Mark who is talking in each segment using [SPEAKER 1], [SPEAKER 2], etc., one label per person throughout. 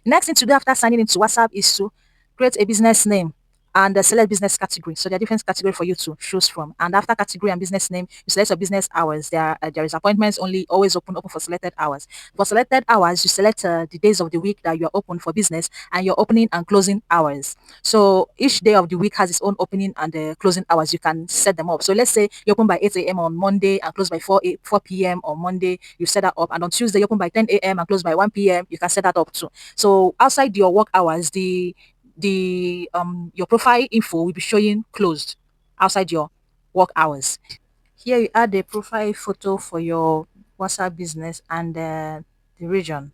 [SPEAKER 1] Next thing to do after signing into WhatsApp is to create a business name and select business category. So there are different categories for you to choose from. And after category and business name, you select your business hours. There is appointments only, always open for selected hours. For selected hours, you select the days of the week that you are open for business and your opening and closing hours. So each day of the week has its own opening and closing hours. You can set them up. So let's say you open by 8 a.m. on Monday and close by 4 p.m. on Monday. You set that up. And on Tuesday, you open by 10 a.m. and close by 1 p.m. You can set that up too. So outside your work hours, the your profile info will be showing closed outside your work hours. Here you add a profile photo for your WhatsApp business and the region.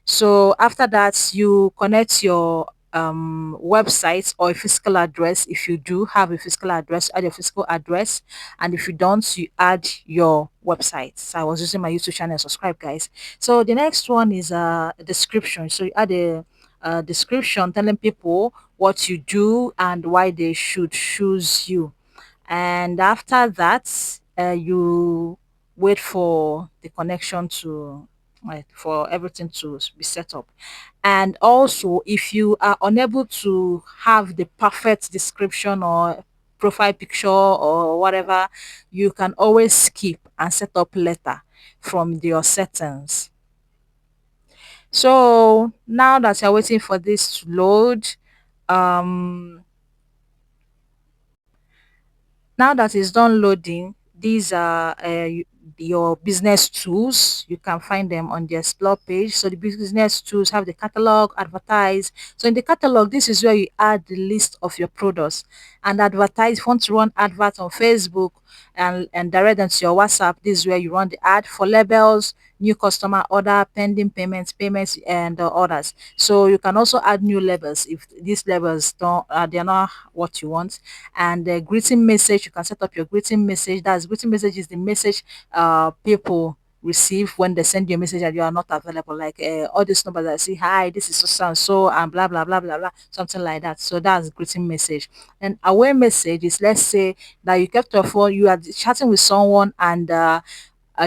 [SPEAKER 1] So after that, you connect your website or a physical address. If you do have a physical address, add your physical address. And if you don't, you add your website. So I was using my YouTube channel. Subscribe, guys. So the next one is a description. So you add a description telling people what you do and why they should choose you. And after that, you wait for the connection to for everything to be set up. And also, if you are unable to have the perfect description or profile picture or whatever, you can always skip and set up later from your settings. So now that you're waiting for this to load, um now that it's done loading, these are your business tools. You can find them on the explore page. So the business tools have the catalog, advertise. So in the catalog, this is where you add the list of your products and advertise. If you want to run adverts on Facebook and direct them to your WhatsApp, this is where you run the ad for labels, new customer order, pending payments, and orders. So you can also add new labels if these labels don't they're not what you want. And the greeting message, you can set up your greeting message. That's greeting message is the message people receive when they send you a message that you are not available, like all these numbers that say hi, this is so and so and blah blah blah blah blah, something like that. So that's greeting message. And away message is, let's say that you kept your phone, you are chatting with someone and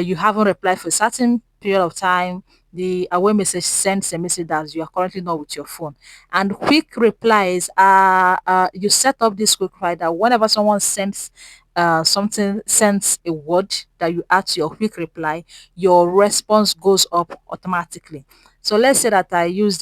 [SPEAKER 1] you haven't replied for a certain period of time. The away message sends a message that you are currently not with your phone. And quick replies are you set up this quick reply that whenever someone sends a word that you add to your quick reply, your response goes up automatically. So let's say that I use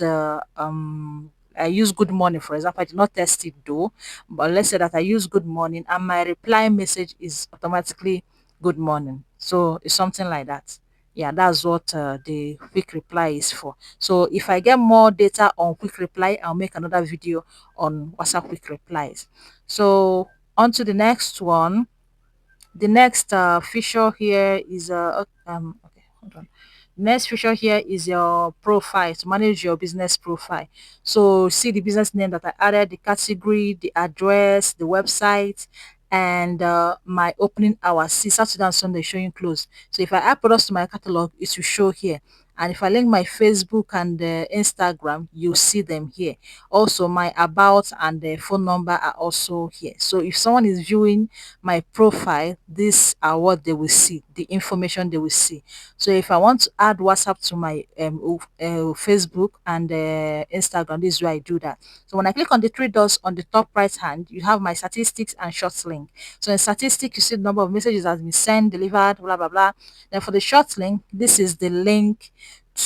[SPEAKER 1] good morning, for example. I did not test it though, but let's say that I use good morning and my reply message is automatically good morning. So it's something like that. Yeah, that's what the quick reply is for. So if I get more data on quick reply, I'll make another video on WhatsApp quick replies. So on to the next one. The next feature here is okay, hold on. Next feature here is your profile, to manage your business profile. So see the business name that I added, the category, the address, the website, and my opening hours. See, Saturday and Sunday showing close. So if I add products to my catalog, it will show here. And if I link my Facebook and Instagram, you see them here. Also, my about and the phone number are also here. So if someone is viewing my profile, these are what they will see, the information they will see. So if I want to add WhatsApp to my Facebook and Instagram, this is where I do that. So when I click on the three dots on the top right hand, you have my statistics and short link. So in statistics, you see the number of messages that has been sent, delivered, blah blah blah. Then for the short link, this is the link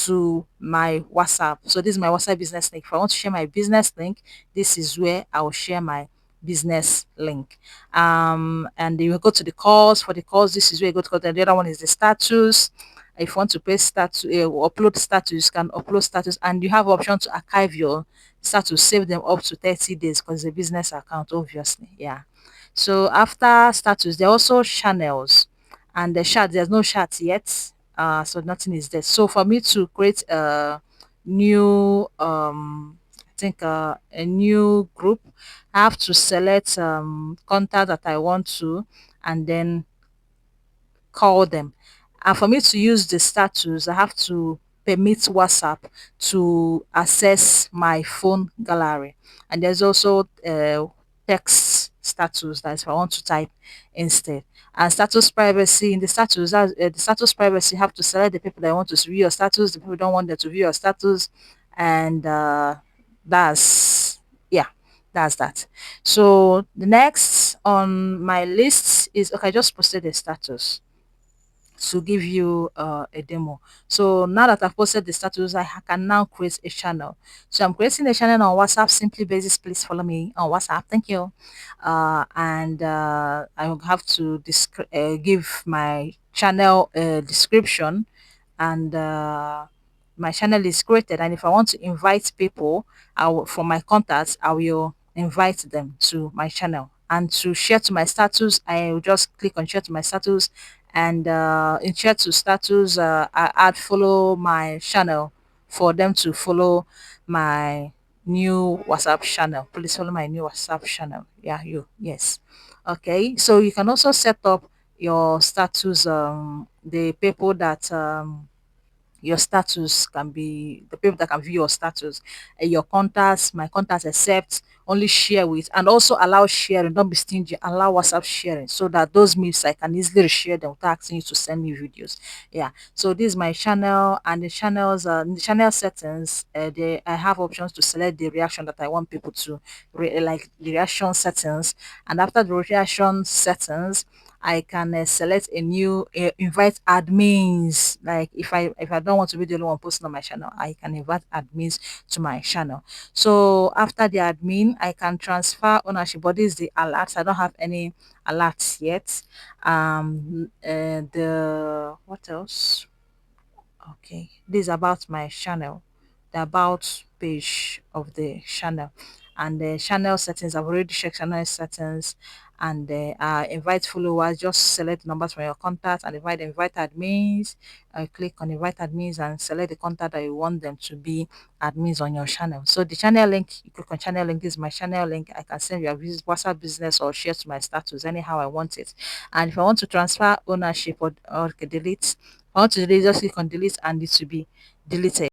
[SPEAKER 1] to my WhatsApp. So this is my WhatsApp business link. If I want to share my business link, this is where I will share my business link. And you will go to the calls. For the calls, this is where you go to call. The other one is the status. If you want to paste status, upload status, you can upload status, and you have option to archive your status, save them up to 30 days because it's a business account, obviously. Yeah. So after status, there are also channels, and the chat, there's no chat yet. So nothing is there. So for me to create a new I think a new group, I have to select contact that I want to and then call them. And for me to use the status, I have to permit WhatsApp to access my phone gallery. And there's also text. status. That's if I want to type instead. And status privacy, in the status, the status privacy, you have to select the people that want to view your status, the people who don't want them to view your status, and that's yeah, that's that. So the next on my list is, okay, I just posted a status to give you a demo. So now that I've posted the status, I can now create a channel. So I'm creating a channel on WhatsApp, simply basis. Please follow me on WhatsApp. Thank you. And I will have to give my channel a description, and my channel is created. And if I want to invite people, from my contacts, I will invite them to my channel. And to share to my status, I will just click on share to my status, and in share to status, I add follow my channel for them to follow my new WhatsApp channel. Please follow my new WhatsApp channel. Yeah, you. Yes. Okay. So you can also set up your status, the people that your status can be, the people that can view your status, your contacts, my contacts, accept, only share with, and also allow sharing. Don't be stingy, allow WhatsApp sharing, so that those memes I can easily share them without asking you to send me videos. Yeah, so this is my channel. And the channels, in the channel settings, I have options to select the reaction that I want people to like the reaction settings. And after the reaction settings, I can select a new invite admins. Like if I don't want to be the only one posting on my channel, I can invite admins to my channel. So after the admin, I can transfer ownership. But this is the alerts. I don't have any alerts yet. The what else? Okay, this is about my channel, the about page of the channel, and the channel settings. I've already checked channel settings, and invite followers. Just select numbers from your contacts and invite admins. Click on invite admins and select the contact that you want them to be admins on your channel. So the channel link, you click on channel link. This is my channel link. I can send you a WhatsApp business or share to my status anyhow I want it. And if I want to transfer ownership or delete, I want to delete, just click on delete and it will be deleted.